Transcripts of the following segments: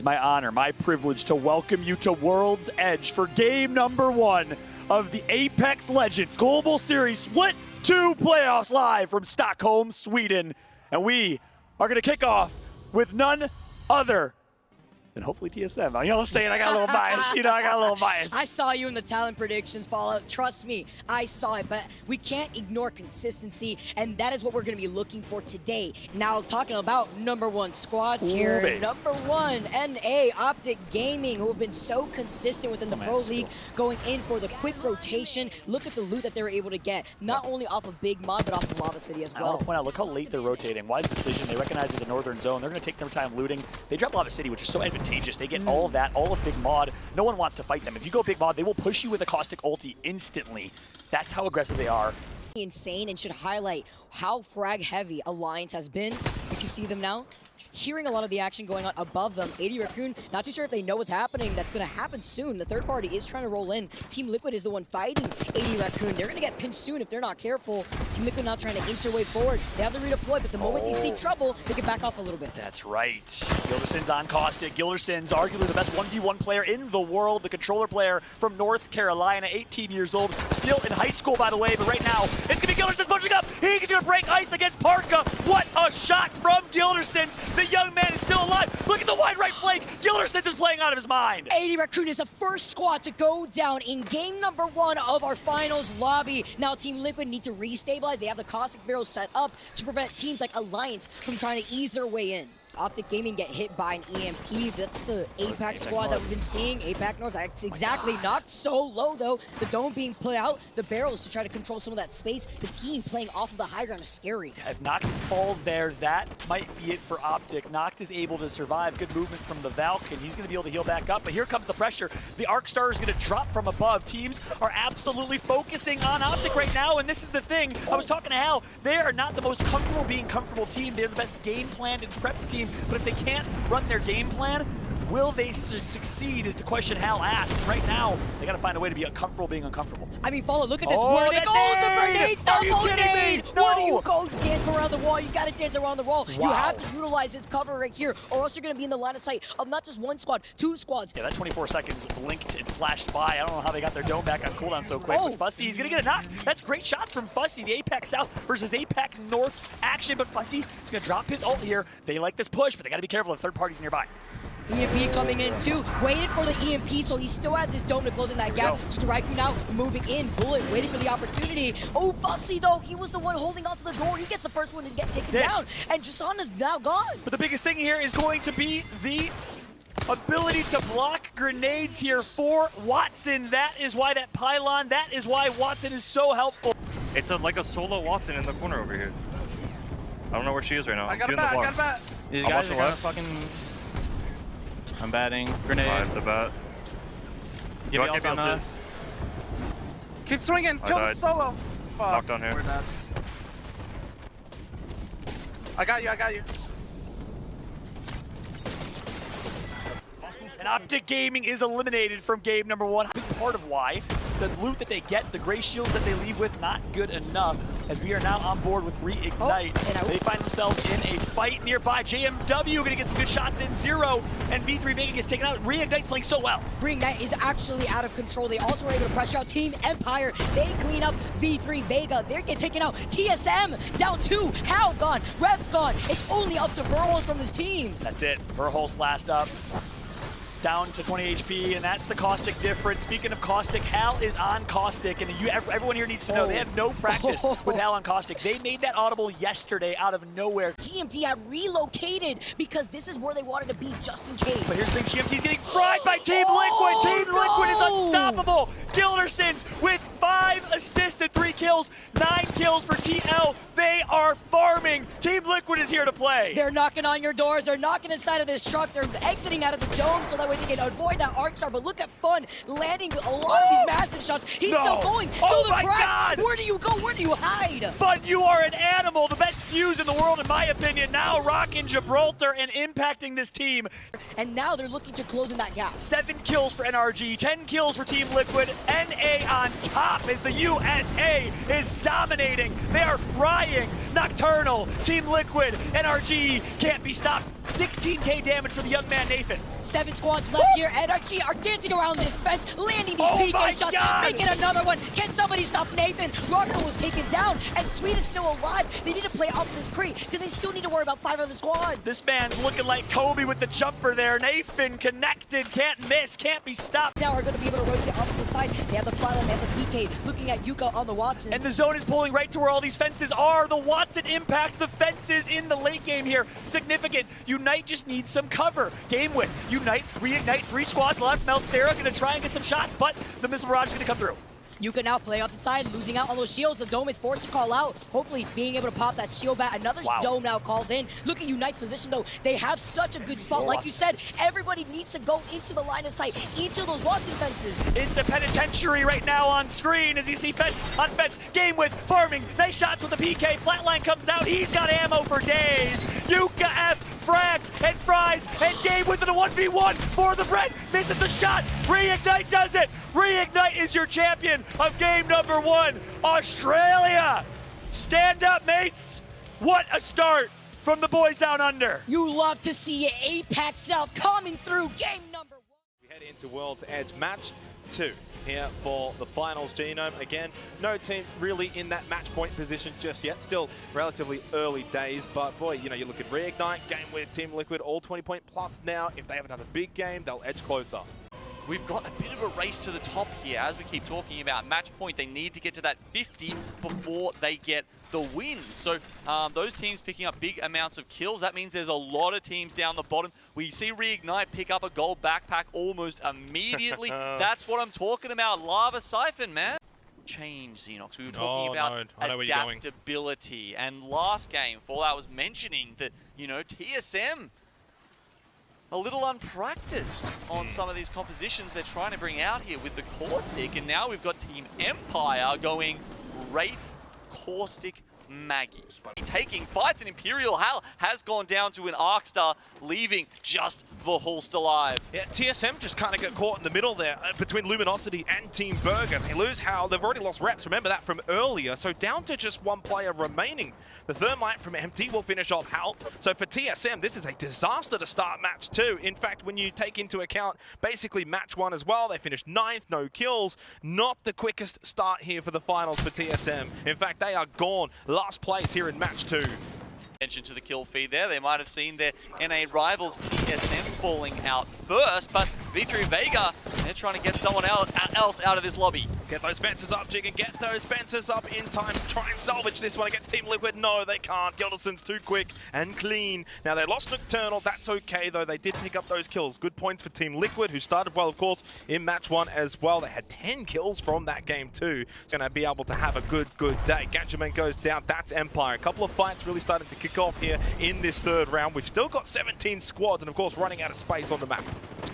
my honor, my privilege to welcome you to World's Edge for game number 1 of the Apex Legends Global Series Split 2 playoffs live from Stockholm, Sweden. And we are going to kick off with none other and hopefully TSM. You know what I'm saying? I got a little bias. I got a little bias. I saw you in the talent predictions, Fallout. Trust me, I saw it. But we can't ignore consistency, and that is what we're going to be looking for today. Now, talking about number 1 squads here. Ooh, number 1, NA, Optic Gaming, who have been so consistent within the Pro League, going in for the quick rotation. Look at the loot that they were able to get, not only off of Big Mod, but off of Lava City as well. I want to point out, look how late they're rotating. Wise decision. They recognize it's a northern zone. They're going to take their time looting. They drop Lava City, which is so advantageous. They get all of that, all of Big Mod. No one wants to fight them. If you go Big Mod, they will push you with a Caustic ulti instantly. That's how aggressive they are. Insane, and should highlight how frag heavy Alliance has been. You can see them now. Hearing a lot of the action going on above them. 80 Raccoon, not too sure if they know what's happening. That's going to happen soon. The third party is trying to roll in. Team Liquid is the one fighting 80 Raccoon. They're going to get pinched soon if they're not careful. Team Liquid now trying to inch their way forward. They have to redeploy, but the moment they see trouble, they can back off a little bit. That's right. Gilderson's on Caustic. Gilderson's arguably the best 1v1 player in the world. The controller player from North Carolina, 18 years old. Still in high school, by the way, but right now, it's going to be Gilderson's pushing up. He's going to break ice against Parka. What a shot from Gilderson's. The young man is still alive. Look at the wide right flank. Gilderson's is playing out of his mind. 80 Raccoon is the first squad to go down in game number 1 of our finals lobby. Now Team Liquid need to restabilize. They have the Caustic barrels set up to prevent teams like Alliance from trying to ease their way in. Optic Gaming get hit by an EMP. That's the APAC squads that we've been seeing. APAC North, that's exactly. Not so low, though. The dome being put out, the barrels to try to control some of that space. The team playing off of the high ground is scary. If Noct falls there, that might be it for Optic. Noct is able to survive. Good movement from the Valk, and he's going to be able to heal back up. But here comes the pressure. The Arc Star is going to drop from above. Teams are absolutely focusing on Optic right now, and this is the thing. I was talking to Hal. They are not the most comfortable being comfortable team. They're the best game planned and prepped team. But if they can't run their game plan, will they succeed is the question Hal asked. Right now, they got to find a way to be uncomfortable being uncomfortable. I mean, Follow, look at this. Where do they go? The grenade! Double grenade! No. Where do you go? Dance around the wall. You got to dance around the wall. Wow. You have to utilize this cover right here, or else you're going to be in the line of sight of not just 1 squad, 2 squads. Yeah, that 24 seconds blinked and flashed by. I don't know how they got their dome back on cooldown so quick, but Fussy, he's going to get a knock. That's great shots from Fussy. The APAC South versus APAC North action, but Fussy is going to drop his ult here. They like this push, but they got to be careful if third parties nearby. EMP coming in too, waited for the EMP, so he still has his dome to close in that gap. So Diraiku now moving in, Bullet waiting for the opportunity. Oh, Fussy though, he was the one holding onto the door. He gets the first one to get taken down, and Jason is now gone. But the biggest thing here is going to be the ability to block grenades here for Watson. That is why that pylon, that is why Watson is so helpful. It's like a solo Watson in the corner over here. I don't know where she is right now. I got a bat, I got a bat. These guys are gonna fucking... I'm batting. Grenade. The bat. Give me ult on us. Keep swinging, kill the solo. Locked on here. I got you, I got you. And Optic Gaming is eliminated from game number 1. Big part of why the loot that they get, the gray shields that they leave with, not good enough. As we are now on board with Reignite, they find themselves in a fight nearby. JMW gonna get some good shots in. Zero and V3 Vega gets taken out. Reignite's playing so well. Reignite is actually out of control. They also were able to pressure out Team Empire. They clean up V3 Vega. They're getting taken out. TSM down 2. Hal gone. Rev's gone. It's only up to Verholz from this team. That's it. Verholz last up. Down to 20 HP, and that's the Caustic difference. Speaking of Caustic, Hal is on Caustic, and everyone here needs to know they have no practice with Hal on Caustic. They made that audible yesterday out of nowhere. GMT had relocated because this is where they wanted to be just in case. But here's the thing, GMT's getting fried by Team Liquid. Team Liquid is unstoppable. Gilderson's with 5 assists and 3 kills, 9 kills for TL. They are farming. Team Liquid is here to play. They're knocking on your doors. They're knocking inside of this truck. They're exiting out of the dome so that way they can avoid that Arc Star. But look at Fun landing a lot of these massive shots. He's still going through the cracks. Where do you go? Where do you hide? Fun, you are an animal. The best fuse in the world, in my opinion. Now rocking Gibraltar and impacting this team. And now they're looking to close in that gap. 7 kills for NRG, 10 kills for Team Liquid. NA on top as the USA is dominating. They are frying. Nocturnal, Team Liquid, NRG can't be stopped. 16k damage for the young man, Nathan. 7 squads left here. NRG are dancing around this fence, landing these Oh my PK shots, God! making another one. Can somebody stop Nathan? Rocker was taken down, and Sweet is still alive. They need to play off this Kree, because they still need to worry about 5 other squads. This man's looking like Kobe with the jumper there. Nathan connected, can't miss, can't be stopped. Now are going to be able to rotate off to the side. They have the flyline, they have the PK, looking at Yuka on the Watson. And the zone is pulling right to where all these fences are. The Watson impact, the fences in the late game here. Significant. Unite just needs some cover. Game with Unite, reignite, 3 squads left. Meltstera going to try and get some shots, but the missile barrage is going to come through. Yuka now playing off the side, losing out on those shields. The Dome is forced to call out. Hopefully being able to pop that shield back. Another Dome now called in. Look at Unite's position though. They have such a good spot. Like you said, everybody needs to go into the line of sight, into those Watson fences. It's a penitentiary right now on screen as you see fence on fence. Game with farming. Nice shots with the PK. Flatline comes out. He's got ammo for days. Yuka F. frags and fries and game with it a 1v1 for the bread. Misses the shot. Reignite does it. Reignite is your champion of game number 1. Australia. Stand up, mates. What a start from the boys down under. You love to see APAC South coming through game number 1. We head into World's Edge match 2 here for the finals. Genome again, no team really in that match point position just yet. Still relatively early days, but boy, you know, you look at Reignite, game with Team Liquid, all 20 point plus now. If they have another big game, they'll edge closer. We've got a bit of a race to the top here. As we keep talking about match point, they need to get to that 50 before they get the win. So those teams picking up big amounts of kills, that means there's a lot of teams down the bottom. We see Reignite pick up a gold backpack almost immediately. That's what I'm talking about. Lava Siphon, man. Change, Xenox. We were talking about adaptability. And last game, Fallout was mentioning that, you know, TSM, a little unpracticed on some of these compositions they're trying to bring out here with the Caustic, and now we've got Team Empire going Wraith, Caustic, Maggie. Taking fights, and Imperial Hal has gone down to an Arcstar, leaving just the Hulst alive. Yeah, TSM just kind of got caught in the middle there between Luminosity and Team Burger. They lose Hal, they've already lost reps, remember that from earlier, so down to just one player remaining. The Thermite from MT will finish off Hal. So for TSM, this is a disaster to start match 2. In fact, when you take into account basically match 1 as well, they finished 9th, no kills. Not the quickest start here for the finals for TSM. In fact, they are gone. Last place here in match 2. Attention to the kill feed there. They might have seen their NA rivals TSM falling out first, but V3 Vega, they're trying to get someone else out of this lobby. Get those fences up, Jig, and get those fences up in time to try and salvage this one against Team Liquid. No, they can't. Gilderson's too quick and clean. Now, they lost Nocturnal. That's okay, though. They did pick up those kills. Good points for Team Liquid, who started well, of course, in match 1 as well. They had 10 kills from that game, too. It's going to be able to have a good day. Gatchaman goes down. That's Empire. A couple of fights really starting to kick off here in this 3rd round. We've still got 17 squads and, of course, running out of space on the map.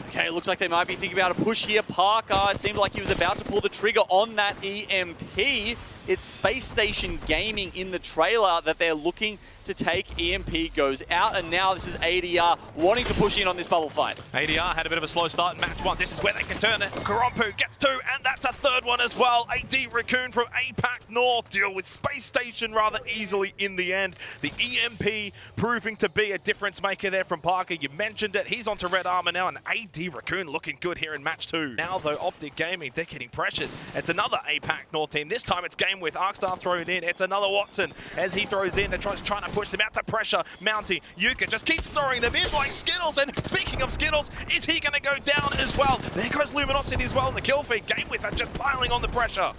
Okay, it looks like they might be thinking about a push here. Parker, it seemed like he was about to pull the trigger on that EMP. It's Space Station Gaming in the trailer that they're looking to take. EMP goes out, and now this is ADR wanting to push in on this bubble fight. ADR had a bit of a slow start in match 1. This is where they can turn it. Karompu gets 2, and that's a 3rd one as well. AD Raccoon from APAC North deal with Space Station rather easily in the end. The EMP proving to be a difference maker there from Parker. You mentioned it. He's onto Red Armor now, and AD Raccoon looking good here in match 2. Now, though, Optic Gaming, they're getting pressured. It's another APAC North team. This time it's game with Arcstar thrown in. It's another Watson as he throws in. They're trying to push them out to pressure. Mounty, Yuka just keeps throwing them in like Skittles. And speaking of Skittles, is he going to go down as well? There goes Luminosity as well in the kill feed. Game with are just piling on the pressure.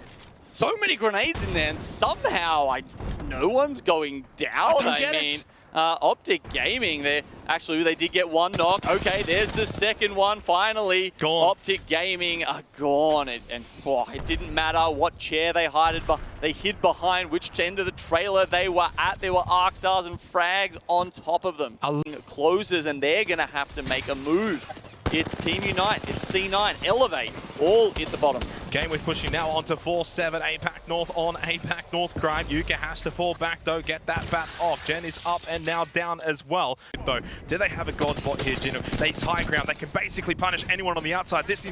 So many grenades in there, and somehow no one's going down. I mean, Optic Gaming, they did get 1 knock. Okay, there's the 2nd one finally. Gone. Optic Gaming are gone, and it didn't matter what chair they hid behind, which end of the trailer they were at. There were Arcstars and frags on top of them. Closes, and they're gonna have to make a move. It's Team Unite, it's C9, Elevate, all at the bottom. Game with pushing now onto 4-7, APAC North on APAC North grind. Yuka has to fall back though, get that bat off. Jen is up and now down as well. Though, do they have a god bot here, Gino? They high ground, they can basically punish anyone on the outside. This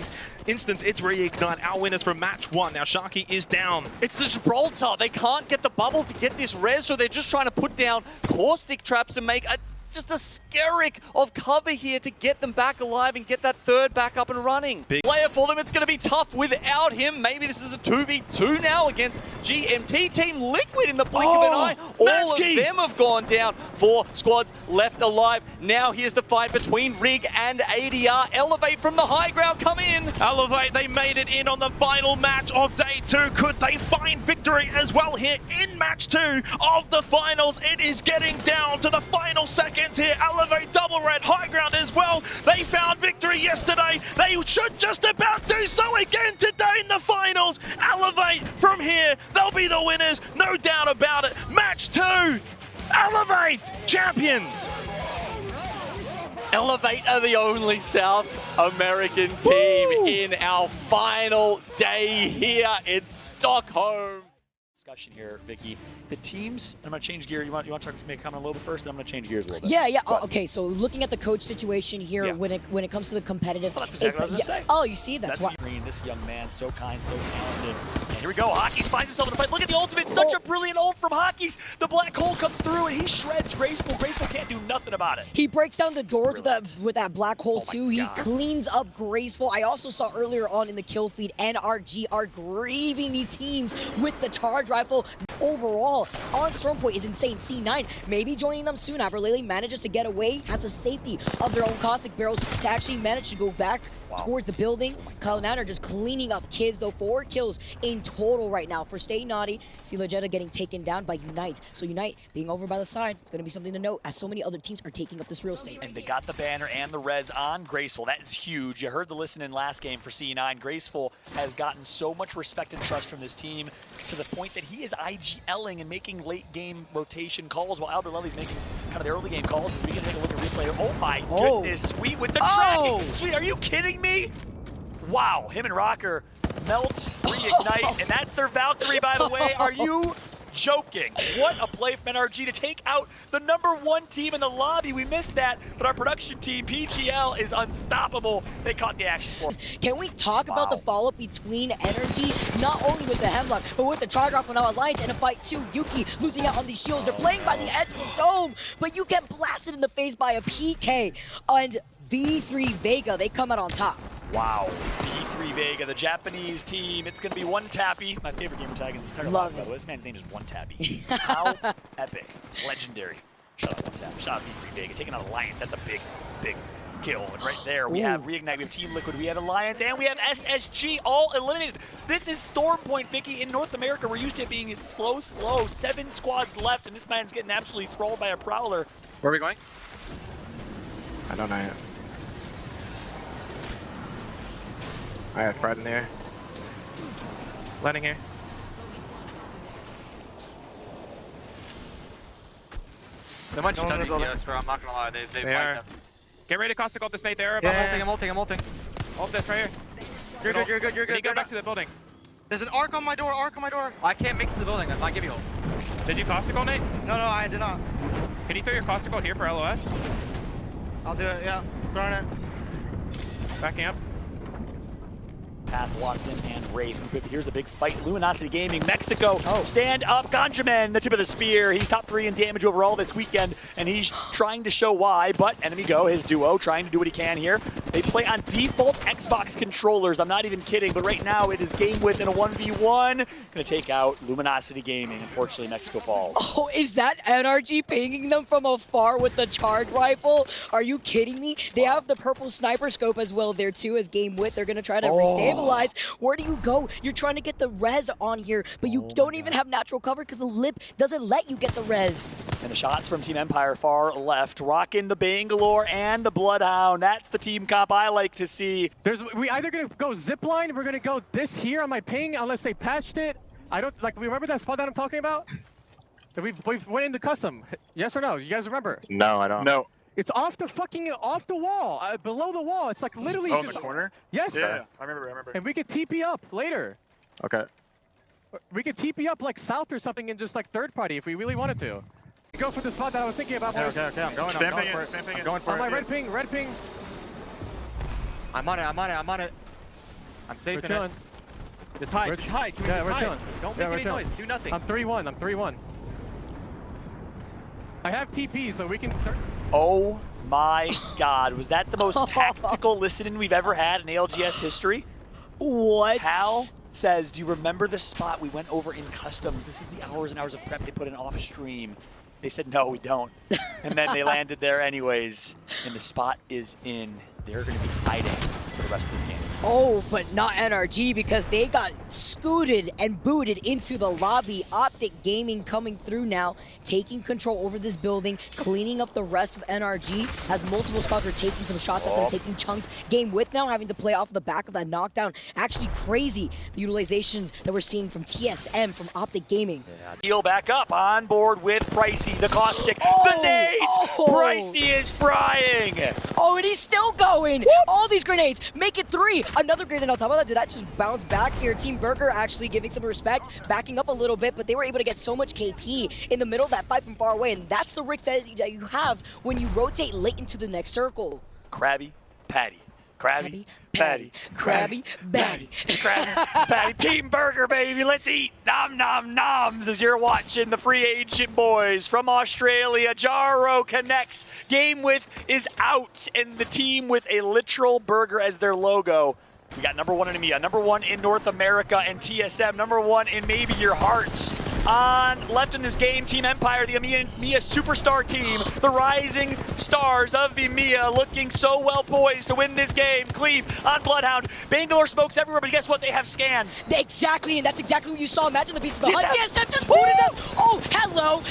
instance, it's Reignite, our winners from match 1. Now Sharky is down. It's the Gibraltar, they can't get the bubble to get this res, so they're just trying to put down caustic traps to make a just a skerrick of cover here to get them back alive and get that third back up and running. Big player for them, it's going to be tough without him. Maybe this is a 2v2 now against GMT. Team Liquid in the blink of an eye. All of them have gone down. 4 squads left alive. Now here's the fight between Rig and ADR. Elevate from the high ground, come in. Elevate, they made it in on the final match of day 2. Could they find victory as well here in match 2 of the finals? It is getting down to the final seconds here. Elevate double red, high ground as well. They found victory yesterday. They should just about do so again today in the finals. Elevate from here, they'll be the winners, no doubt about it. Match 2, Elevate, champions. Elevate are the only South American team in our final day here in Stockholm. Discussion here, Vicky. The teams, I'm going to change gear. You want to make a comment a little bit first, and I'm going to change gears a little bit. Yeah. Okay, so looking at the coach situation here, when it comes to the competitive, that's exactly what I was going to say. Oh, you see, that's why. Green, this young man, so kind, so talented. And here we go. Hockey's finds himself in the fight. Look at the ultimate. Such a brilliant ult from Hockey's. The black hole comes through, and he shreds Graceful. Graceful can't do nothing about it. He breaks down the doors with that black hole too. He cleans up Graceful. I also saw earlier on in the kill feed, NRG are grieving these teams with the charge rifle. Overall, on Stormpoint is insane. C9 maybe joining them soon after Lele manages to get away, has the safety of their own caustic barrels to actually manage to go back towards the building. Kyle Natter just cleaning up kids, though. 4 kills in total right now for Stay Naughty. See Legetta getting taken down by Unite. So Unite being over by the side, it's going to be something to note as so many other teams are taking up this real estate. And they got the banner and the res on Graceful. That is huge. You heard the listen in last game for C9. Graceful has gotten so much respect and trust from this team to the point that he is IGLing and making late game rotation calls while Albert Lely's making kind of the early game calls. As we can take a look at replay here. Oh my goodness, Sweet with the tracking. Sweet, are you kidding me? Wow, him and Rocker melt, reignite, and that's their Valkyrie, by the way. Are you joking? What a play from NRG to take out the #1 team in the lobby. We missed that, but our production team, PGL, is unstoppable. They caught the action for us. Can we talk about the follow-up between Energy, not only with the Hemlock, but with the charge rock from our Alliance and a fight too? Yuki losing out on these shields. They're playing by the edge of the dome, but you get blasted in the face by a PK. And V3 Vega, they come out on top. Wow, V3 Vega, the Japanese team. It's going to be One Tappy. My favorite gamer tag in this entire life, by the way. This man's name is One Tappy. How epic. Legendary. Shut up, One Tappy. Shout out V3 Vega. Taking out Alliance. That's a big, big kill. And right there, we have Reignite, we have Team Liquid, we have Alliance, and we have SSG all eliminated. This is Stormpoint, Vicky. In North America, we're used to it being slow. 7 squads left, and this man's getting absolutely thralled by a Prowler. Where are we going? I don't know yet. I have Fred in there. Landing here. They might just WPS, bro. I'm not gonna lie. They are. them. Get ready to caustic ult this Nate there. I'm ulting. Ult this right here. You're good. Can you go back to the building? There's an arc on my door. I can't make it to the building. I give you ult. Did you caustic ult, Nate? No, I did not. Can you throw your caustic ult here for LOS? I'll do it, yeah. Throwing it. Backing up. Path, Watson, and Wraith. Here's a big fight. Luminosity Gaming, Mexico. Stand up, Ganjamin, the tip of the spear. He's top 3 in damage overall this weekend, and he's trying to show why, but enemy go, his duo, trying to do what he can here. They play on default Xbox controllers. I'm not even kidding, but right now it is game with in a 1v1. Gonna take out Luminosity Gaming. Unfortunately, Mexico falls. Oh, is that NRG pinging them from afar with the charge rifle? Are you kidding me? They have the purple sniper scope as well there too as game with. They're gonna try to restabilize. Where do you go? You're trying to get the res on here, but you don't even have natural cover because the lip doesn't let you get the res. And the shots from Team Empire far left, rocking the Bangalore and the Bloodhound. That's the team comp I like to see. We either gonna go zipline, we're gonna go this here on my ping unless they patched it. I don't like. Remember that spot that I'm talking about? So we've went into custom. Yes or no? You guys remember? No, I don't. No. It's off the wall, below the wall. It's like literally in just the corner? Yes. Yeah, I remember. And we could TP up later. Okay. We could TP up like south or something and just like third party if we really wanted to. Go for the spot that I was thinking about. Okay, I'm going for it. I'm going for it. On my red ping. I'm on it. I'm safe in it. Just hide. Can we just hide? Chilling. Don't make any noise. Do nothing. I'm 3-1. I have TP, so we can... Oh my God, was that the most tactical listening we've ever had in ALGS history? What? Hal says, do you remember the spot we went over in customs? This is the hours and hours of prep they put in off stream. They said, no, we don't. And then they landed there anyways. And the spot is in. They're going to be hiding for the rest of this game. Oh, but not NRG because they got scooted and booted into the lobby. Optic Gaming coming through now, taking control over this building, cleaning up the rest of NRG as multiple squads are taking some shots at them, taking chunks. Game with now having to play off the back of that knockdown. Actually crazy, the utilizations that we're seeing from TSM, from Optic Gaming. Heal back up on board with Pricey, the caustic, the nades! Pricey is frying! Oh, and he's still going! All these grenades, make it 3! Another grenade on top of that. Did that just bounce back here? Team Burger actually giving some respect, backing up a little bit, but they were able to get so much KP in the middle of that fight from far away, and that's the risk that you have when you rotate late into the next circle. Krabby Patty. Krabby Patty. Krabby Patty. Krabby Patty. Team Burger, baby. Let's eat. Nom nom noms as you're watching the free agent boys from Australia. Jaro connects. Game with is out, and the team with a literal burger as their logo. We got number 1 in EMEA, number 1 in North America, and TSM, number 1 in maybe your hearts. On left in this game, Team Empire, the EMEA superstar team, the rising stars of EMEA, looking so well poised to win this game. Cleve on Bloodhound. Bangalore smokes everywhere, but guess what? They have scans. Exactly, and that's exactly what you saw. Imagine the beast of the hunt. TSM just booted them. Oh, hello.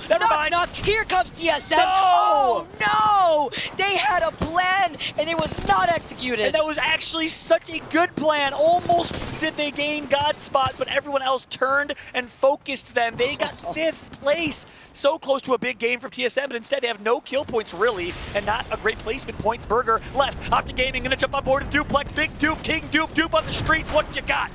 Never mind. Knock. Here comes TSM. No! Oh, no. They had a plan, and it was not executed. And that was actually such a good plan. Almost did they gain God's spot, but everyone else turned and focused them. They got 5th place. So close to a big game from TSM, but instead they have no kill points really, and not a great placement points. Burger left. Optic Gaming gonna jump on board with Duplex. Big Dupe, King Dupe on the streets. What you got?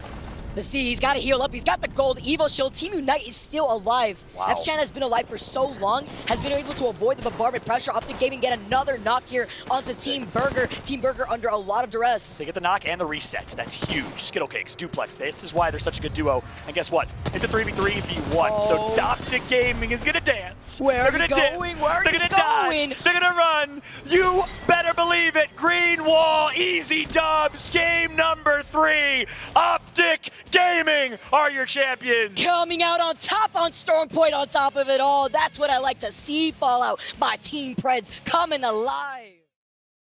Let's see, he's got to heal up. He's got the gold. Evo Shield. Team Unite is still alive. Wow. F-Chan has been alive for so long, has been able to avoid the bombardment pressure. Optic Gaming get another knock here onto Team Burger. Team Burger under a lot of duress. They get the knock and the reset. That's huge. Skittle Cakes, Duplex. This is why they're such a good duo. And guess what? It's a 3v3 v1. So Optic Gaming is gonna dance. Where they're are gonna you going? Where are they're you gonna going? Dodge. They're gonna run. You better believe it. Green wall, easy dubs. Game number 3. Optic Gaming are your champions. Coming out on top on Storm Point on top of it all. That's what I like to see, Fallout. My Team Preds coming alive.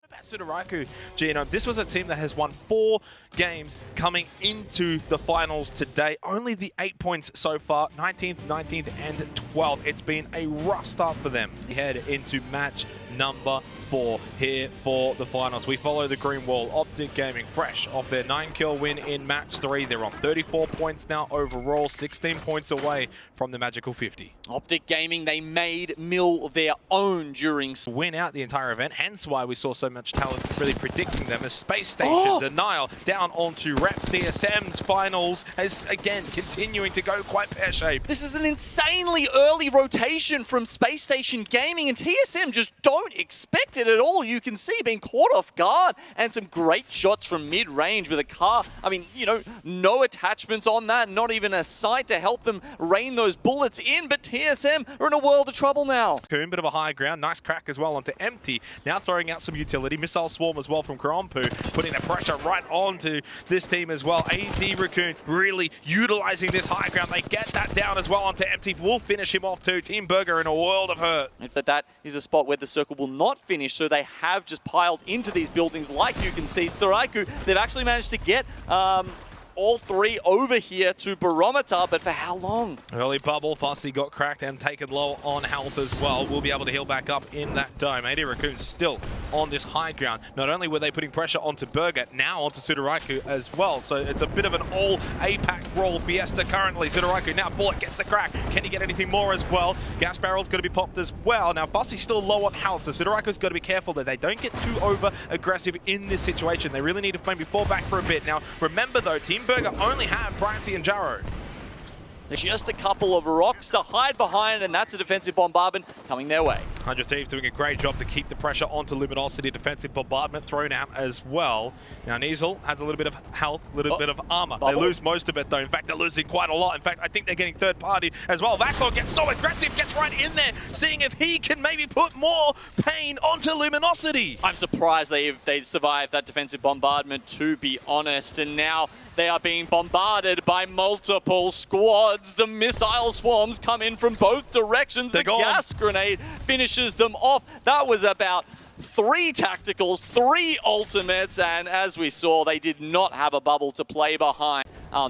About Sudoraku, Gino, this was a team that has won 4 games coming into the finals today. Only the 8 points so far, 19th, 19th, and 12th. It's been a rough start for them. We head into match number 4 here for the finals. We follow the green wall. Optic Gaming fresh off their 9-kill win in match 3. They're on 34 points now overall, 16 points away from the magical 50. Optic Gaming, they made Mill their own during... Win out the entire event, hence why we saw so much talent really predicting them as Space Station, Denial, down onto Reps. TSM's finals is again continuing to go quite pear-shaped. This is an insanely early rotation from Space Station Gaming, and TSM just don't expect it at all. You can see being caught off guard, and some great shots from mid-range with a car. I mean, you know, no attachments on that, not even a sight to help them rain those bullets in, but TSM are in a world of trouble now. Coon, bit of a high ground, nice crack as well onto Empty. Now throwing out some utility. Missile Swarm as well from Karompu, putting the pressure right onto this team as well. AD Raccoon really utilizing this high ground. They get that down as well onto Empty. Will finish him off too. Team Burger in a world of hurt. If that is a spot where the circle will not finish, so they have just piled into these buildings like you can see. Storaiku, they've actually managed to get all 3 over here to Barometer, but for how long? Early bubble, Fussy got cracked and taken low on health as well. We'll be able to heal back up in that dome. AD Raccoon still on this high ground. Not only were they putting pressure onto Burger, now onto Sudoraku as well. So it's a bit of an all APAC roll Fiesta currently. Sudoraku now Bullet gets the crack. Can he get anything more as well? Gas Barrel's going to be popped as well. Now Fussy's still low on health, so Sudoraku's got to be careful that they don't get too over aggressive in this situation. They really need to maybe fall back for a bit. Now remember though, Team Burger only have Pricey and Jaro. Just a couple of rocks to hide behind, and that's a defensive bombardment coming their way. 100 Thieves doing a great job to keep the pressure onto Luminosity. Defensive bombardment thrown out as well. Now Niesel has a little bit of health, a little bit of armor. They lose most of it though. In fact, they're losing quite a lot. In fact, I think they're getting third party as well. Vaxor gets so aggressive, gets right in there, seeing if he can maybe put more pain onto Luminosity. I'm surprised they survived that defensive bombardment, to be honest. And now they are being bombarded by multiple squads. The missile swarms come in from both directions. The gas grenade finishes them off. That was about 3 tacticals, 3 ultimates, and as we saw, they did not have a bubble to play behind.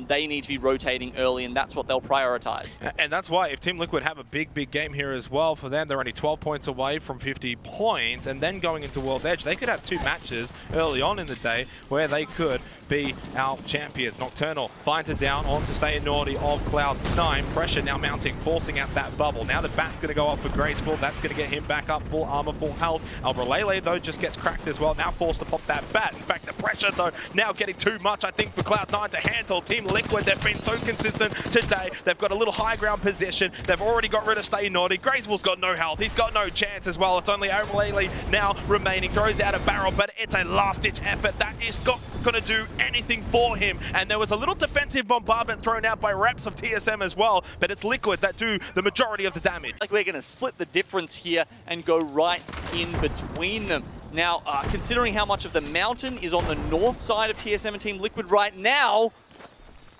They need to be rotating early, and that's what they'll prioritize. And that's why if Team Liquid have a big game here as well, for them, they're only 12 points away from 50 points, and then going into World Edge, they could have 2 matches early on in the day where they could be our champions. Nocturnal finds it down onto Stay Naughty of Cloud9. Pressure now mounting, forcing out that bubble. Now the bat's going to go up for Graceful. That's going to get him back up, full armor, full health. Albralele, though, just gets cracked as well. Now forced to pop that bat. In fact, the pressure, though, now getting too much, I think, for Cloud9 to handle. Team Liquid, they've been so consistent today. They've got a little high ground position. They've already got rid of Stay Naughty. Graceful's got no health. He's got no chance as well. It's only Albralele now remaining. Throws out a barrel, but it's a last-ditch effort. That is not going to do anything for him. And there was a little defensive bombardment thrown out by reps of TSM as well, but it's Liquid that do the majority of the damage. Like, we're going to split the difference here and go right in between them. Now, considering how much of the mountain is on the north side of TSM and Team Liquid right now,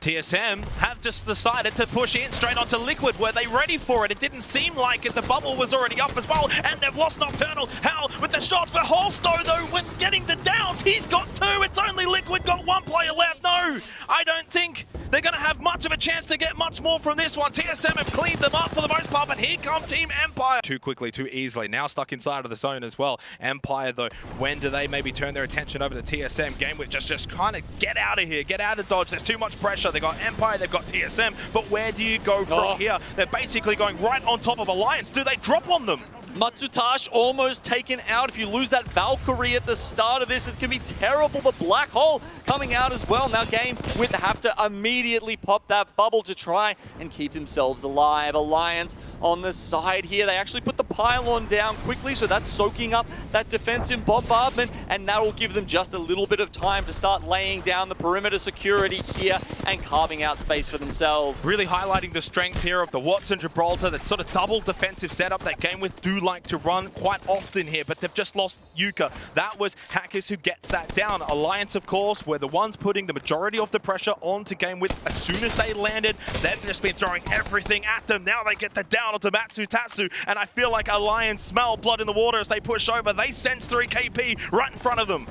TSM have just decided to push in straight onto Liquid. Were they ready for it? It didn't seem like it. The bubble was already up as well, and they've lost Nocturnal. Hal with the shots for Holstow, though, when getting the downs, he's got 2. It's only Liquid got 1 player left. No, I don't think they're going to have much of a chance to get much more from this one. TSM have cleaned them up for the most part, but here come Team Empire. Too quickly, too easily. Now stuck inside of the zone as well. Empire, though, when do they maybe turn their attention over to TSM? Game with just kind of get out of here, get out of Dodge. There's too much pressure. They got Empire, they've got TSM, but where do you go from here? They're basically going right on top of Alliance. Do they drop on them? Matsutash almost taken out. If you lose that Valkyrie at the start of this, it can be terrible. The Black Hole coming out as well. Now Game with have to immediately pop that bubble to try and keep themselves alive. Alliance on the side here. They actually put the pylon down quickly, so that's soaking up that defensive bombardment, and that will give them just a little bit of time to start laying down the perimeter security here and carving out space for themselves. Really highlighting the strength here of the Watson Gibraltar, that sort of double defensive setup that Game with do like to run quite often here, but they've just lost Yuka. That was Hackers who gets that down. Alliance, of course, were the ones putting the majority of the pressure onto Game with. As soon as they landed, they've just been throwing everything at them. Now they get the down onto Matsutatsu, and I feel like Alliance smell blood in the water as they push over. They sense 3 KP right in front of them.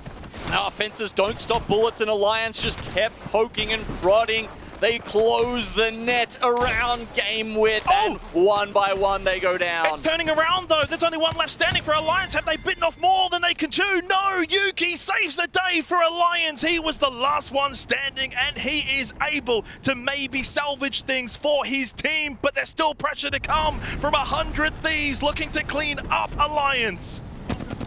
Our offenses don't stop bullets, and Alliance just kept poking and prodding. They close the net around Game with, and one by one they go down. It's turning around though. There's only 1 left standing for Alliance. Have they bitten off more than they can chew? No, Yuki saves the day for Alliance. He was the last one standing, and he is able to maybe salvage things for his team, but there's still pressure to come from 100 Thieves looking to clean up Alliance.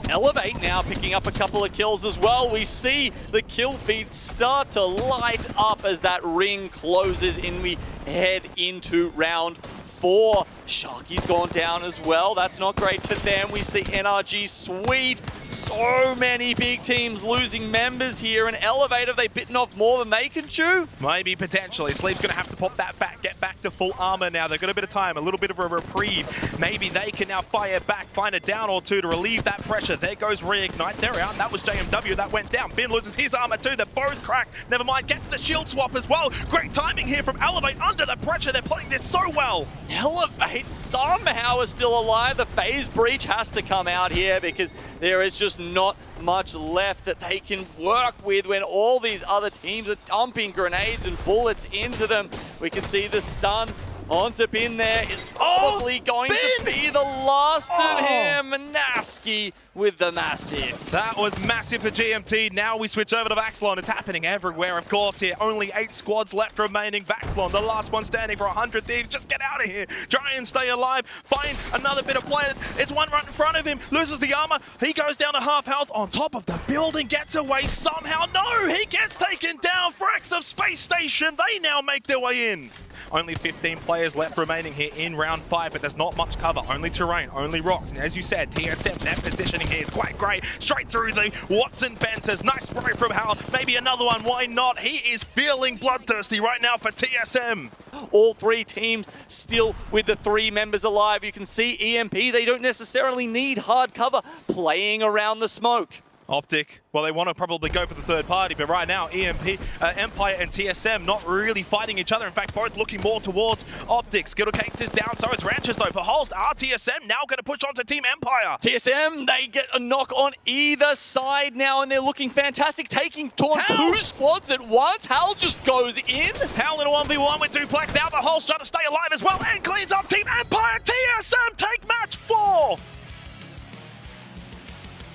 Elevate now picking up a couple of kills as well. We see the kill feeds start to light up as that ring closes and we head into round 4. Sharky's gone down as well. That's not great for them. We see NRG sweet. So many big teams losing members here. And Elevate, have they bitten off more than they can chew? Maybe, potentially. Sleep's going to have to pop that back, get back to full armor now. They've got a bit of time, a little bit of a reprieve. Maybe they can now fire back, find a down or 2 to relieve that pressure. There goes Reignite. They're out. That was JMW. That went down. Bin loses his armor too. They're both cracked. Never mind, gets the shield swap as well. Great timing here from Elevate under the pressure. They're playing this so well. Elevate somehow is still alive. The phase breach has to come out here because there is just not much left that they can work with when all these other teams are dumping grenades and bullets into them. We can see the stun onto Bin there is probably going to be the last of him. Nasky with the Mastiff. That was massive for GMT. Now we switch over to Vaxlon. It's happening everywhere, of course, here. Only 8 squads left remaining. Vaxlon, the last one standing for 100 Thieves. Just get out of here. Try and stay alive. Find another bit of play. It's one right in front of him. Loses the armor. He goes down to half health. On top of the building. Gets away somehow. No, he gets taken down. Frax of Space Station. They now make their way in. Only 15 players left remaining here in round 5, but there's not much cover. Only terrain, only rocks. And as you said, TSM, their positioning here is quite great. Straight through the Watson Benters. Nice spray from Hal. Maybe another one. Why not? He is feeling bloodthirsty right now for TSM. All 3 teams still with the 3 members alive. You can see EMP, they don't necessarily need hard cover, playing around the smoke. Optic, well, they want to probably go for the third party, but right now, Empire and TSM not really fighting each other. In fact, both looking more towards Optic. Skittlecakes is down, so is Ranches, though. For Holst, TSM now going to push on to Team Empire. TSM, they get a knock on either side now, and they're looking fantastic, taking on 2 squads at once. Hal just goes in. Hal in a 1v1 with Duplex now, but Holst trying to stay alive as well, and cleans up Team Empire. TSM take match 4.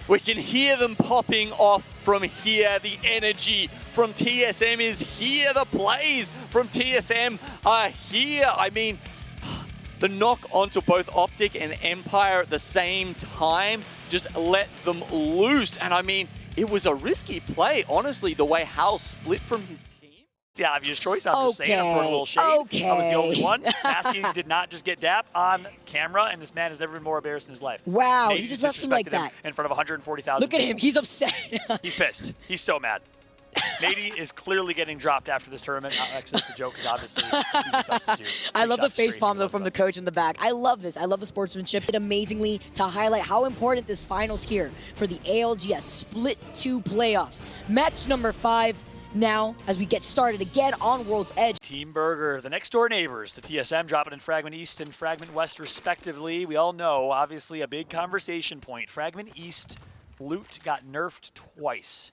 We can hear them popping off from here. The energy from TSM is here. The plays from TSM are here. I mean, the knock onto both Optic and Empire at the same time just let them loose. And I mean, it was a risky play, honestly, the way Hal split from his team. The obvious choice, I'm just saying, I'm throwing a little shade. I was the only one. Masky did not just get dapped on camera, and this man has never been more embarrassed in his life. Wow, Nate he just left him like that. In front of 140,000 Look at him, he's upset. He's pissed. He's so mad. Nady is clearly getting dropped after this tournament. Actually, the joke is obviously he's a substitute. I love the facepalm, though, from the coach in the back. I love this. I love the sportsmanship. It amazingly to highlight how important this finals here for the ALGS Split 2 playoffs. Match number 5. Now, as we get started again on World's Edge. Team Burger, the next door neighbors, the TSM dropping in Fragment East and Fragment West respectively. We all know, obviously, a big conversation point. Fragment East loot got nerfed twice.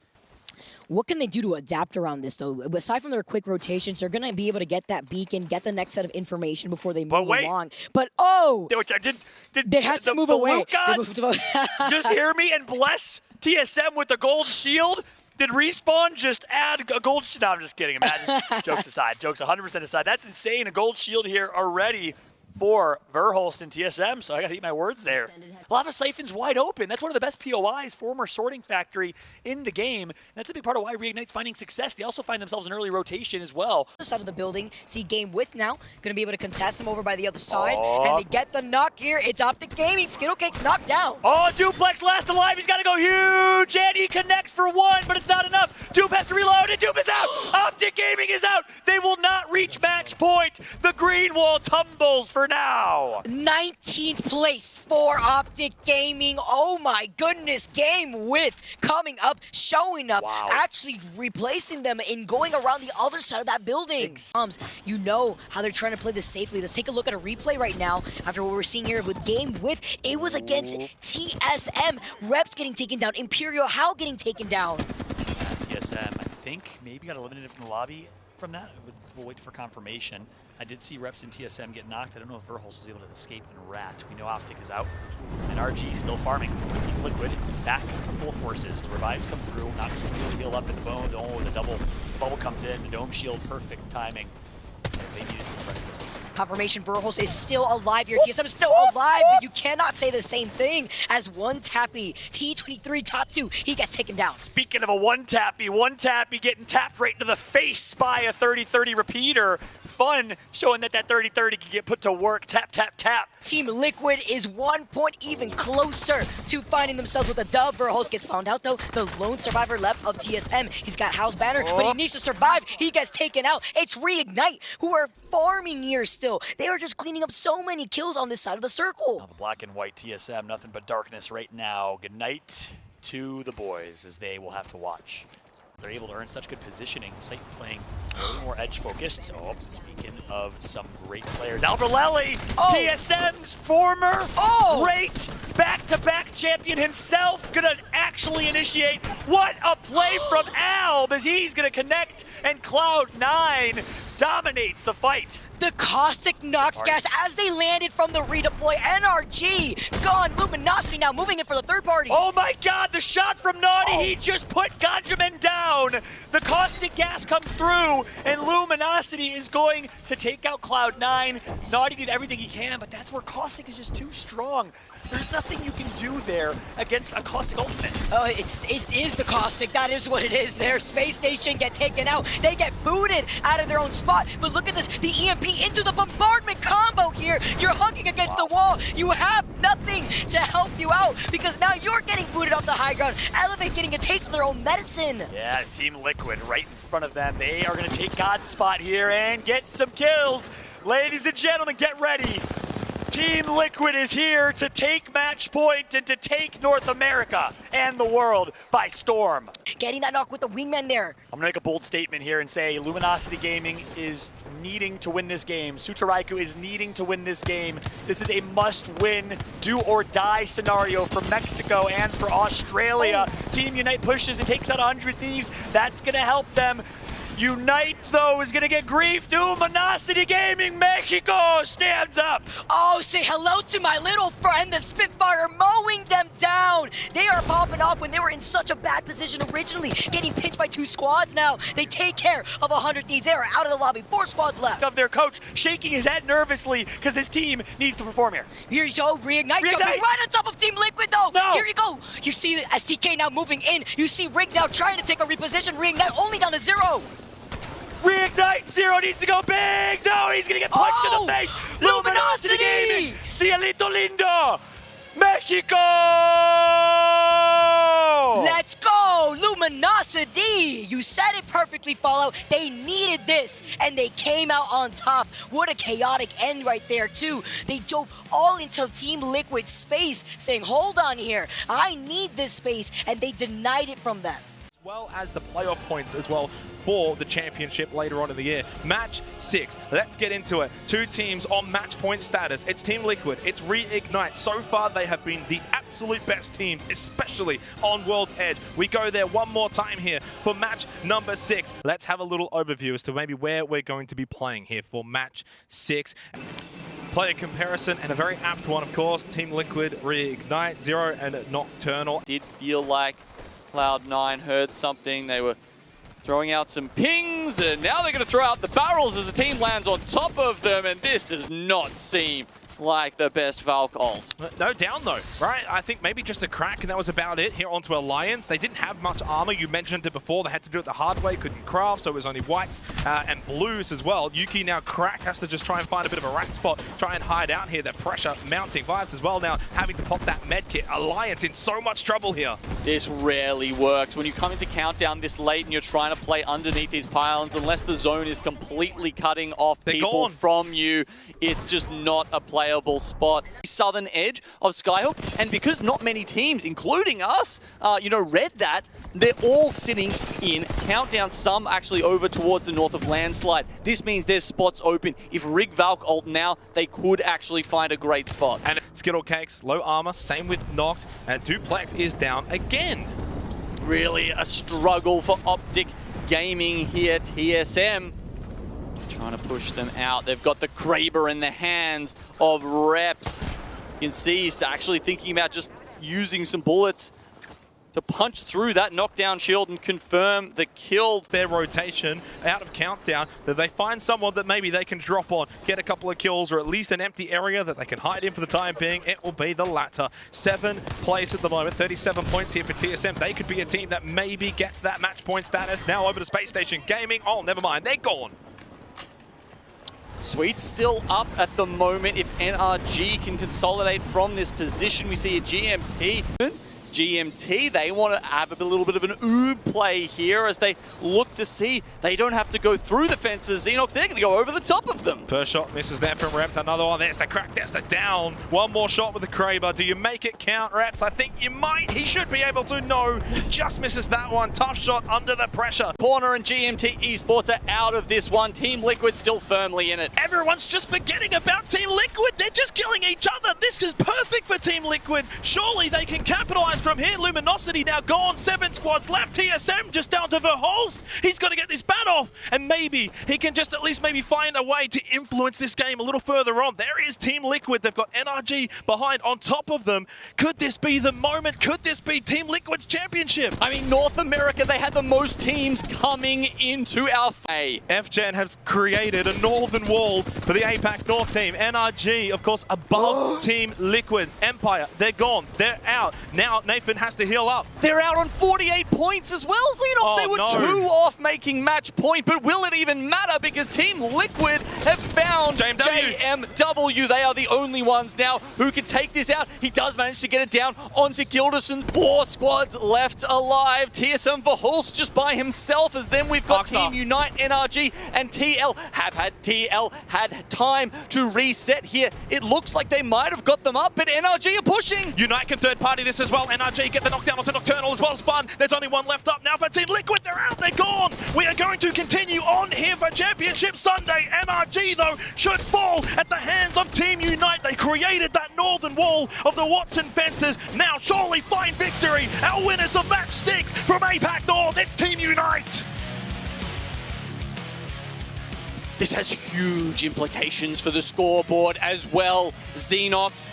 What can they do to adapt around this, though? Aside from their quick rotations, they're going to be able to get that beacon, get the next set of information before they move along. But, they had to move away. Just hear me and bless TSM with the gold shield. Did Respawn just add a gold shield? No, I'm just kidding. Imagine. Jokes aside. Jokes 100% aside. That's insane. A gold shield here already for Verholst and TSM, so I got to eat my words there. Lava Siphon's wide open. That's one of the best POIs, former sorting factory in the game. And that's a big part of why Reignite's finding success. They also find themselves in early rotation as well. Other side of the building, see Game With now. Going to be able to contest them over by the other side. And they get the knock here. It's Optic Gaming. Skittlecake's knocked down. Oh, Duplex last alive. He's got to go huge. And he connects for 1, but it's not enough. Dupe has to reload, and Dupe is out. Optic Gaming is out. They will not reach match point. The green wall tumbles for now. 19th place for Optic Gaming. Oh my goodness. Game With coming up, showing up, actually replacing them and going around the other side of that building. You know how they're trying to play this safely. Let's take a look at a replay right now after what we're seeing here with Game With. It was against TSM. Reps getting taken down. Imperial Hal getting taken down. TSM, I think, maybe got eliminated from the lobby from that. We'll wait for confirmation. I did see Reps in TSM get knocked. I don't know if Verholst was able to escape and rat. We know Optic is out. And RG still farming. Team Liquid back to full forces. The revives come through. Not just able to heal up in the bone. Oh, the bubble comes in. The dome shield, perfect timing. They needed some rescue. Confirmation, Verholst is still alive here. TSM is still alive, but you cannot say the same thing as one tappy. T23 Tatsu, he gets taken down. Speaking of a one tappy getting tapped right into the face by a 30-30 repeater. Fun, showing that 30-30 can get put to work. Tap, tap, tap. Team Liquid is 1 point even closer to finding themselves with a dub. Verholst gets found out, though. The lone survivor left of TSM. He's got Hal's banner, but he needs to survive. He gets taken out. It's Reignite, who are farming here still. They are just cleaning up so many kills on this side of the circle. The black and white TSM, nothing but darkness right now. Good night to the boys, as they will have to watch. They're able to earn such good positioning. Sight playing a little more edge focused. Oh, speaking of some great players, Alvarelli, TSM's former great back-to-back champion himself, gonna actually initiate. What a play from Alb, as he's gonna connect, and Cloud9 dominates the fight. The Caustic knocks gas as they landed from the redeploy. NRG gone. Luminosity now moving in for the third party. Oh my god, the shot from Naughty, he just put Ganjamin down. The Caustic gas comes through, and Luminosity is going to take out Cloud9. Naughty did everything he can, but that's where Caustic is just too strong. There's nothing you can do there against a Caustic ultimate. Oh, it is the Caustic. That is what it is. Their space station get taken out. They get booted out of their own spot. But look at this, the EMP into the bombardment combo here. You're hugging against the wall. You have nothing to help you out because now you're getting booted off the high ground. Elevate getting a taste of their own medicine. Yeah, Team Liquid right in front of them. They are going to take God's spot here and get some kills. Ladies and gentlemen, get ready. Team Liquid is here to take match point and to take North America and the world by storm. Getting that knock with the wingman there. I'm gonna make a bold statement here and say Luminosity Gaming is needing to win this game. Sutaraiku is needing to win this game. This is a must-win, do-or-die scenario for Mexico and for Australia. Team Unite pushes and takes out 100 Thieves. That's gonna help them. Unite, though, is gonna get grief. Luminosity Gaming Mexico stands up. Oh, say hello to my little friend, the Spitfire, mowing them down. They are popping off when they were in such a bad position originally, getting pinched by 2 squads now. They take care of 100 Thieves. They are out of the lobby. 4 squads left. Of their coach shaking his head nervously because his team needs to perform here. Here you go, Reignite jumping right on top of Team Liquid, though. No. Here you go. You see STK now moving in. You see Rig now trying to take a reposition. Reignite only down to 0. Reignite, 0 needs to go big! No, he's gonna get punched in the face! Luminosity Gaming! Cielito Lindo! Mexico! Let's go! Luminosity! You said it perfectly, Fallout. They needed this, and they came out on top. What a chaotic end right there, too. They dove all into Team Liquid's space, saying, hold on here. I need this space, and they denied it from them. As well as the playoff points as well for the championship later on in the year. Match 6. Let's get into it. 2 teams on match point status. It's Team Liquid. It's Reignite. So far, they have been the absolute best teams, especially on World's Edge. We go there one more time here for match number 6. Let's have a little overview as to maybe where we're going to be playing here for match 6. Player comparison, and a very apt one, of course. Team Liquid, Reignite, 0 and Nocturnal. Did feel like Cloud9 heard something. They were throwing out some pings, and now they're going to throw out the barrels as the team lands on top of them, and this does not seem like the best Valk ult. No down though, right? I think maybe just a crack and that was about it here onto Alliance. They didn't have much armor. You mentioned it before. They had to do it the hard way, couldn't craft, so it was only whites and blues as well. Yuki now cracked, has to just try and find a bit of a rat spot, try and hide out here. The pressure mounting. Vibes as well now having to pop that med kit. Alliance in so much trouble here. This rarely works. When you come into Countdown this late and you're trying to play underneath these pylons, unless the zone is completely cutting off people from you, it's just not a playable spot. Southern edge of Skyhook, and because not many teams, including us, read that, they're all sitting in Countdown, some actually over towards the north of Landslide. This means there's spots open. If Rig Valk ult now, they could actually find a great spot. And Skittle Cakes, low armor, same with Noct, and Duplex is down again. Really a struggle for Optic Gaming here, TSM. Trying to push them out. They've got the Kraber in the hands of Reps. You can see he's actually thinking about just using some bullets to punch through that knockdown shield and confirm the kill. Their rotation out of Countdown, that they find someone that maybe they can drop on, get a couple of kills, or at least an empty area that they can hide in for the time being. It will be the latter. 7 plays at the moment, 37 points here for TSM. They could be a team that maybe gets that match point status. Now over to Space Station Gaming. Oh, never mind, they're gone. Sweet's still up at the moment. If NRG can consolidate from this position, we see a GMT, they want to have a little bit of an oob play here as they look to see they don't have to go through the fences. Xenox, they're going to go over the top of them. First shot misses there from Reps. Another one. There's the crack. There's the down. One more shot with the Kraber. Do you make it count, Reps? I think you might. He should be able to. No, just misses that one. Tough shot under the pressure. Corner and GMT Esports are out of this one. Team Liquid still firmly in it. Everyone's just forgetting about Team Liquid. They're just killing each other. This is perfect for Team Liquid. Surely they can capitalize squads from here. Luminosity now gone. 7 squads left. TSM just down to Verholst. He's got to get this bat off. And maybe he can just at least maybe find a way to influence this game a little further on. There is Team Liquid. They've got NRG behind on top of them. Could this be the moment? Could this be Team Liquid's championship? I mean, North America, they had the most teams coming into our FGen has created a northern wall for the APAC North team. NRG, of course, above Team Liquid. Empire, they're gone. They're out. Now Nathan has to heal up. They're out on 48 points as well, Xenox. They were 2 off making match point, but will it even matter? Because Team Liquid have found JMW. They are the only ones now who can take this out. He does manage to get it down onto Gilderson. 4 squads left alive. TSM for Hulse just by himself, as then we've got Team Unite, NRG, and TL had time to reset here. It looks like they might have got them up, but NRG are pushing. Unite can third party this as well. NRG get the knockdown onto Nocturnal as well as fun. There's only one left up now for Team Liquid. They're out, they're gone. We are going to continue on here for Championship Sunday. NRG, though, should fall at the hands of Team Unite. They created that northern wall of the Watson fences. Now surely find victory. Our winners of match 6 from APAC North, it's Team Unite. This has huge implications for the scoreboard as well, Xenox.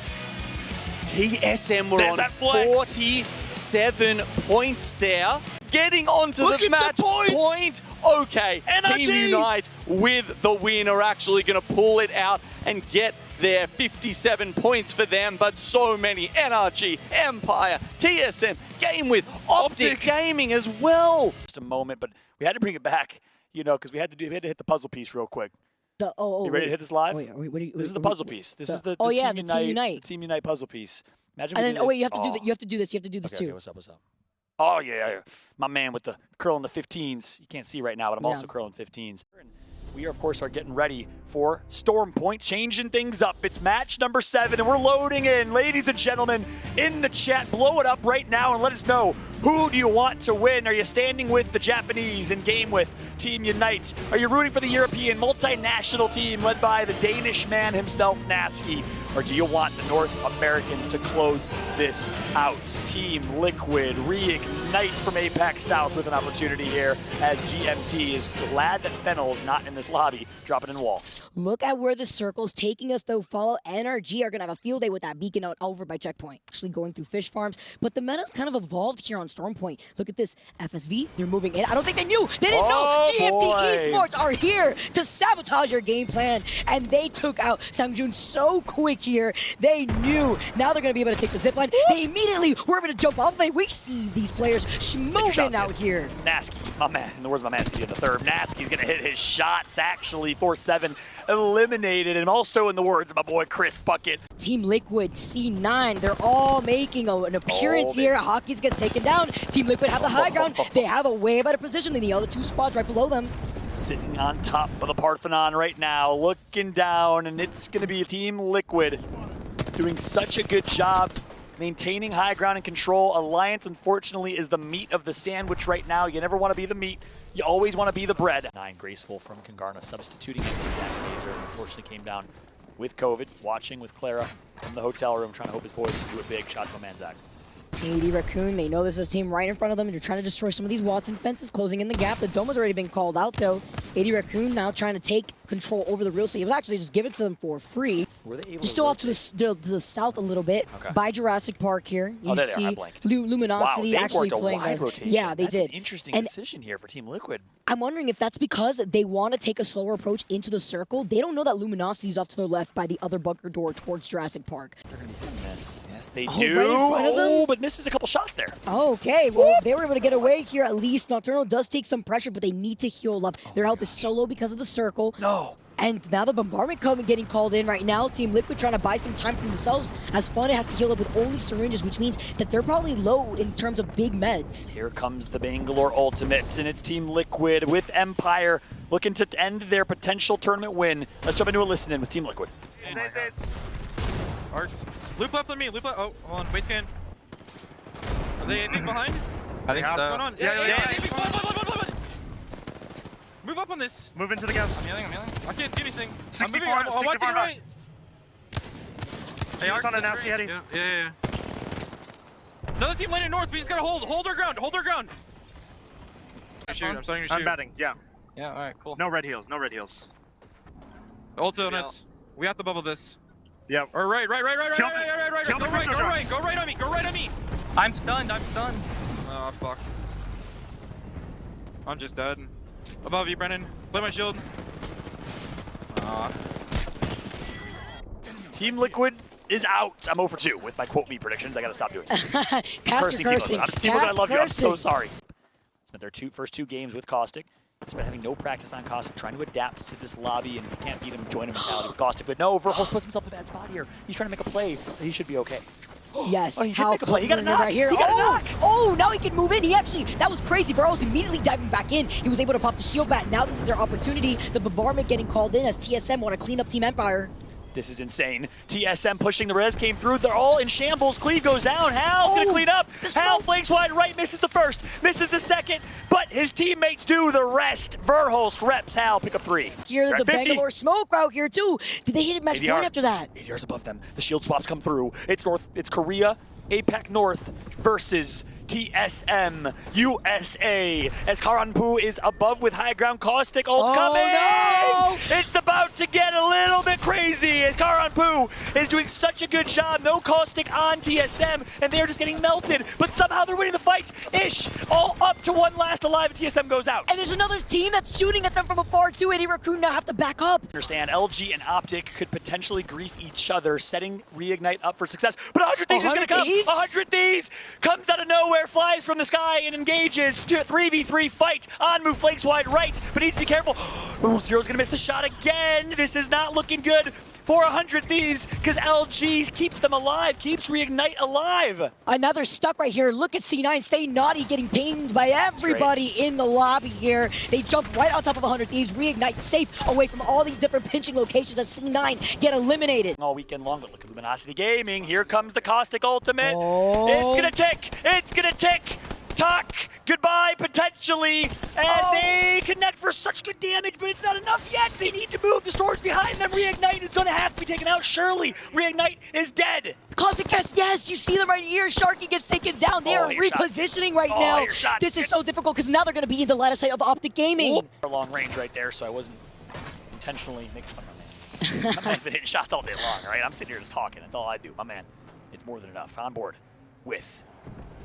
TSM were on 47 points there. Getting onto the match point. Okay, NRG. Team Unite with the win are actually going to pull it out and get their 57 points for them, but so many. NRG, Empire, TSM, Game with Optic Gaming as well. Just a moment, but we had to bring it back, you know, because we had to hit the puzzle piece real quick. You ready to hit this live? This is the puzzle piece. This is the Team Unite puzzle piece. Imagine. And then, you have to do that. You have to do this. You have to do this too. Okay, what's up? What's up? Oh yeah, my man with the curling the 15s. You can't see right now, but I'm also curling 15s. We, of course, are getting ready for Storm Point, changing things up. It's match number 7, and we're loading in. Ladies and gentlemen, in the chat, blow it up right now and let us know, who do you want to win? Are you standing with the Japanese in game with Team Unite? Are you rooting for the European multinational team led by the Danish man himself, Nasky? Or do you want the North Americans to close this out? Team Liquid reignite from APAC South with an opportunity here, as GMT is glad that Fennel is not in this lobby. Drop it in the wall. Look at where the circle's taking us, though. Follow NRG are going to have a field day with that beacon out over by Checkpoint. Actually going through fish farms, but the meta's kind of evolved here on Storm Point. Look at this. FSV, they're moving in. I don't think they knew. They didn't know. GMT Esports are here to sabotage your game plan, and they took out Sangjun so quick here. They knew. Now they're going to be able to take the zipline. They immediately were able to jump off. We see these players moving out here. Nasky, my man, in the words of my man, CD in the third, Nasky's going to hit his shots, actually. 4-7 eliminated, and also in the words of my boy Chris Bucket. Team Liquid, C9, they're all making an appearance here. Hawkins gets taken down. Team Liquid have the high ground. They have a way better position than the other 2 squads right below them. Sitting on top of the Parthenon right now, looking down, and it's going to be Team Liquid doing such a good job maintaining high ground and control. Alliance, unfortunately, is the meat of the sandwich right now. You never want to be the meat. You always want to be the bread. 9 graceful from Kangarna, substituting in for Zach Laser. Unfortunately came down with COVID, watching with Clara from the hotel room, trying to hope his boys can do it big. Shot to my man, Zach. AD Raccoon, they know this is a team right in front of them. They're trying to destroy some of these Watson fences, closing in the gap. The dome has already been called out, though. AD Raccoon now trying to take control over the real estate. It was actually just given to them for free. Were they able They're still off to the south a little bit, by Jurassic Park here. You see Luminosity actually playing. Yeah, they did. An interesting decision here for Team Liquid. I'm wondering if that's because they want to take a slower approach into the circle. They don't know that Luminosity is off to their left by the other bunker door towards Jurassic Park. They're going to be hitting this. Yes, they do. Right in front of them? But misses a couple shots there. Okay, well, they were able to get away here at least. Nocturnal does take some pressure, but they need to heal up. Their health is so low because of the circle. No. And now the bombardment getting called in right now. Team Liquid trying to buy some time for themselves. As Fun has to heal up with only syringes, which means that they're probably low in terms of big meds. Here comes the Bangalore Ultimates, and it's Team Liquid with Empire looking to end their potential tournament win. Let's jump into a listen in with Team Liquid. Arcs. Loop left on me. Loop left. Oh, hold on. Wait scan. Are they anything behind? I think so. What's going on? Yeah. Move up on this. Move into the gas. I'm healing. I can't see anything. I'm 64, moving. I'm watching you right. Hey, Arc's on a nasty heady. Yeah. Another team landing north. We just gotta hold our ground. Hold our ground. I'm starting to shoot. I'm batting, yeah. Yeah, alright, cool. No red heals, no red heals. Ulti on us. We have to bubble this. Yep. Or right. Go right. Jump. Go right on me. I'm stunned. Oh, fuck. I'm just dead. Above you, Brennan. Play my shield. Team Liquid is out. I'm 0 for 2 with my quote me predictions. I gotta stop doing it. Cast your cursing. Team Liquid, I love you. I'm so sorry. Spent their first two games with Caustic. He's been having no practice on Caustic, trying to adapt to this lobby, and if you can't beat him, join him mentality with Caustic. But no, Verholz puts himself in a bad spot here. He's trying to make a play, but he should be okay. Yes, he got a knock right here. Oh, now he can move in. That was crazy. Verholz immediately diving back in. He was able to pop the shield bat. Now this is their opportunity. The bombardment getting called in as TSM want to clean up Team Empire. This is insane. TSM pushing the res, came through. They're all in shambles. Cleve goes down. Hal's gonna clean up. Hal flanks wide right, misses the first, misses the second, but his teammates do the rest. Verholz reps Hal, pick up 3. Here, the Bangalore smoke out here too. Did they hit a match point after that? ADR's above them. The shield swaps come through. It's North. It's Korea, APAC North versus TSM USA. As Karanpu is above with high ground. Caustic ult coming. No! It's about to get a little bit crazy as Karanpu is doing such a good job. No Caustic on TSM, and they're just getting melted. But somehow they're winning the fight. Ish, all up to one last alive, and TSM goes out. And there's another team that's shooting at them from afar too. AD Raccoon now have to back up. Understand, LG and Optic could potentially grief each other, setting Reignite up for success. But 100 Thieves is going to come. 100 Thieves comes out of nowhere, flies from the sky, and engages to a 3v3 fight. Onmu flanks wide right, but needs to be careful. Ooh, Zero's going to miss the shot again. This is not looking good for 100 Thieves because LG keeps them alive, keeps Reignite alive. Another stuck right here. Look at C9 stay naughty, getting pinged by everybody in the lobby here. They jump right on top of 100 Thieves. Reignite safe away from all these different pinching locations as C9 get eliminated. All weekend long, but look at Luminosity Gaming. Here comes the Caustic ultimate. It's gonna tick. It's gonna tick. Talk goodbye potentially, and they connect for such good damage, but it's not enough yet. They need to move. The storm's behind them. Reignite is going to have to be taken out. Surely Reignite is dead. Caustic, yes, you see them right here. Sharky gets taken down. They are repositioning right now. This is so difficult because now they're going to be in the line of sight of Optic Gaming. Long range right there, so I wasn't intentionally making fun of my man. My man's been hitting shots all day long, right? I'm sitting here just talking. That's all I do. My man, it's more than enough. On board with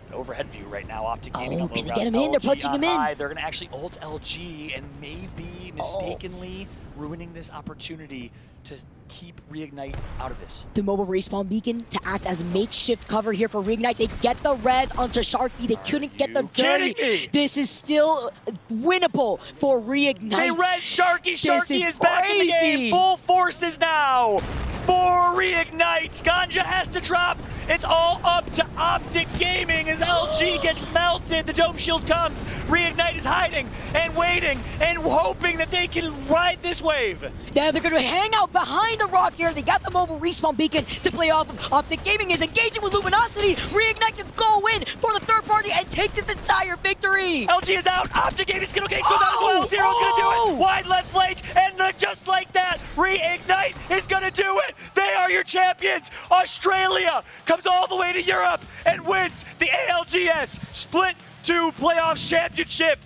an overhead view right now. Optic Gaming on low can they ground. get him in? They're punching him in. They're going to actually ult LG and maybe mistakenly ruining this opportunity to keep Reignite out of this. The mobile respawn beacon to act as makeshift cover here for Reignite. They get the res onto Sharky. They couldn't get the dirty. This is still winnable for Reignite. They res Sharky. Sharky is back in the game. Full forces now for Reignite. Ganja has to drop. It's all up to Optic Gaming as LG gets melted. The dome shield comes. Reignite is hiding and waiting and hoping that they can ride this wave. Yeah, they're going to hang out behind the rock here. They got the mobile respawn beacon to play off of. Optic Gaming is engaging with Luminosity. Reignite to go in for the third party and take this entire victory. LG is out. Optic Gaming skill case goes out as well. Zero's going to do it. Wide left flank, and just like that, Reignite is going to do it. They are your champions. Australia comes all the way to Europe and wins the ALGS Split 2 Playoffs Championship.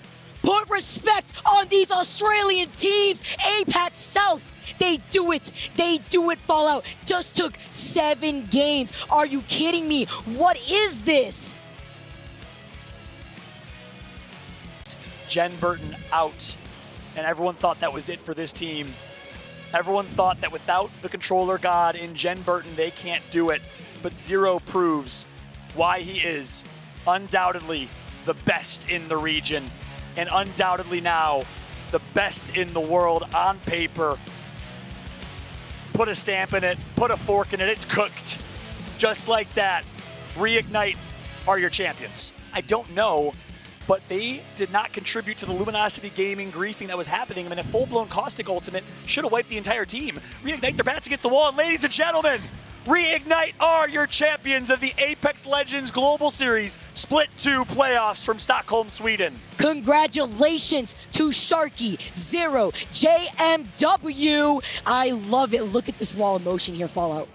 Put respect on these Australian teams. APAC South, they do it. They do it, Fallout. Just took 7 games. Are you kidding me? What is this? Jen Burton out, and everyone thought that was it for this team. Everyone thought that without the controller god in Jen Burton, they can't do it. But Zero proves why he is undoubtedly the best in the region, and undoubtedly now the best in the world on paper. Put a stamp in it, put a fork in it, it's cooked. Just like that, Reignite are your champions. I don't know, but they did not contribute to the Luminosity Gaming griefing that was happening. I mean, a full-blown Caustic ultimate should have wiped the entire team. Reignite their bats against the wall, and ladies and gentlemen, Reignite are your champions of the Apex Legends Global Series Split 2 Playoffs from Stockholm, Sweden. Congratulations to Sharky, Zero, JMW. I love it. Look at this raw emotion here, Fallout.